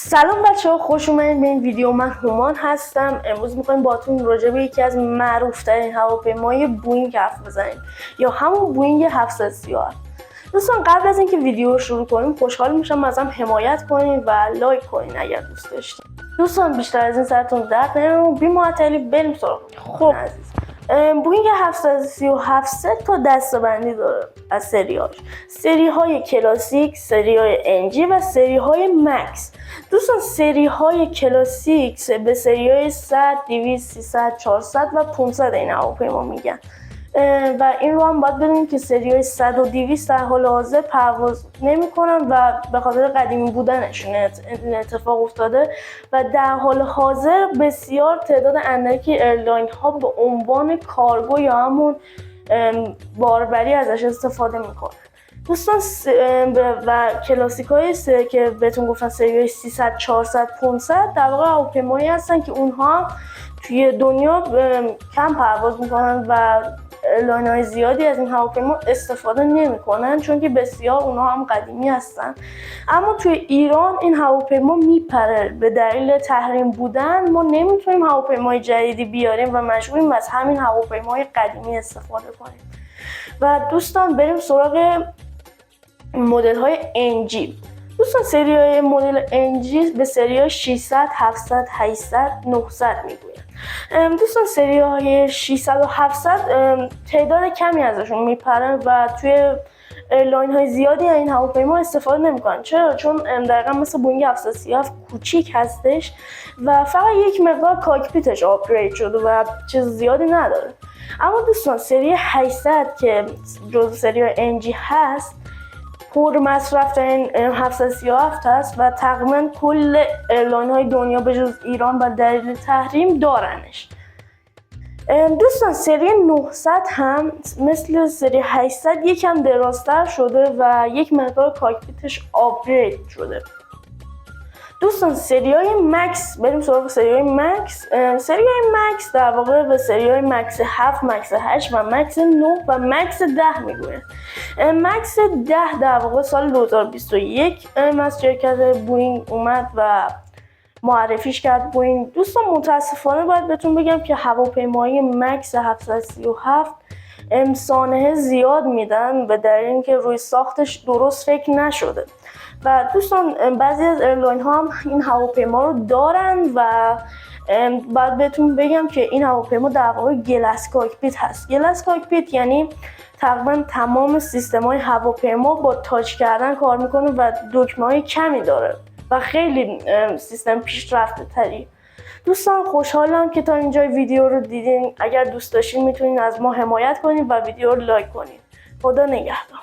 سلام بچه‌ها، خوش اومدید به این ویدیو. من هومان هستم. امروز می‌خوایم باهاتون راجع به یکی از معروف‌ترین هواپیمای بوئینگ حرف بزنیم یا همون بوئینگ 737. دوستان قبل از اینکه ویدیو رو شروع کنیم خوشحال میشم ازم حمایت کنین و لایک کنین اگر دوست داشتین. دوستان بیشتر از این سرتون درد نکنه، بی معطلی بریم سراغ. خب عزیز، بوئینگ 737 سه تا دسته‌بندی داره از سری های کلاسیک، سری های NG و سری های مکس. دوستان سری های کلاسیک به سری های 100، 200، 300، 400 و 500 این هواپیما میگن و این رو هم باید بدونیم که سری های 100 و 200 در حال حاضر پرواز نمی‌کنن و به خاطر قدیمی بودنشون این اتفاق افتاده و در حال حاضر بسیار تعداد اندکی ایرلاین ها به عنوان کارگو یا همون باربری ازش استفاده میکنن. دوستان و کلاسیک های که بهتون گفتن سری 300، 400، 500 در واقع هواپیمایی هستن که اونها توی دنیا کم پرواز میکنن و ایرلاین های زیادی از این هواپیما استفاده نمیکنن چون که بسیار اونها هم قدیمی هستن. اما توی ایران این هواپیما میپره. به دلیل تحریم بودن ما نمیتونیم هواپیمای جدیدی بیاریم و مجبوریم از همین هواپیمای قدیمی استفاده کنیم. و دوستان بریم سراغ مدل های NG. دوستان سری های مدل NG به سری های 600، 700، 800، 900 میگوین. دوستان سری های 600 و 700 تعداد کمی ازشون میپرن و توی ایرلاین های زیادی این هواپیما استفاده نمیکنن. چرا؟ چون دقیقا مثل بوئینگ 737 کوچیک هستش و فقط یک مقدار کاکپیتش آپگرید شده و چیز زیادی نداره. اما دوستان سری 800 که جزو سری های NG هست پر مصرف ترین 737 هست و تقریبا کل ایرلاین های دنیا به جز ایران و دلیل تحریم دارنش. دوستان سری 900 هم مثل سری 800 یکم درازتر شده و یک مقدار کاکپیتش آپگرید شده. دوستان سری های مکس، بریم سراغ سری های مکس. سری های مکس در واقع به سری های مکس 7، مکس 8 و مکس 9 و مکس 10 میگوید. مکس 10 در واقع سال 2021 از شرکت بوئینگ اومد و معرفیش کرد بوئینگ. دوستان متاسفانه باید بهتون بگم که هواپیمای مکس 737 سانحه زیاد میدن به دلیل اینکه روی ساختش درست فکر نشده و دوستان بعضی از ایرلاین ها هم این هواپیما رو دارن و باید بهتون بگم که این هواپیما در واقع گلاس کاکپیت هست. گلاس کاکپیت یعنی تقریبا تمام سیستم های هواپیما با تاچ کردن کار میکنه و دکمه های کمی داره و خیلی سیستم پیشرفته تری. دوستان خوشحالم که تا اینجای ویدیو رو دیدین. اگر دوست داشتین میتونین از ما حمایت کنین و ویدیو رو لایک کنین. خدا نگهدار.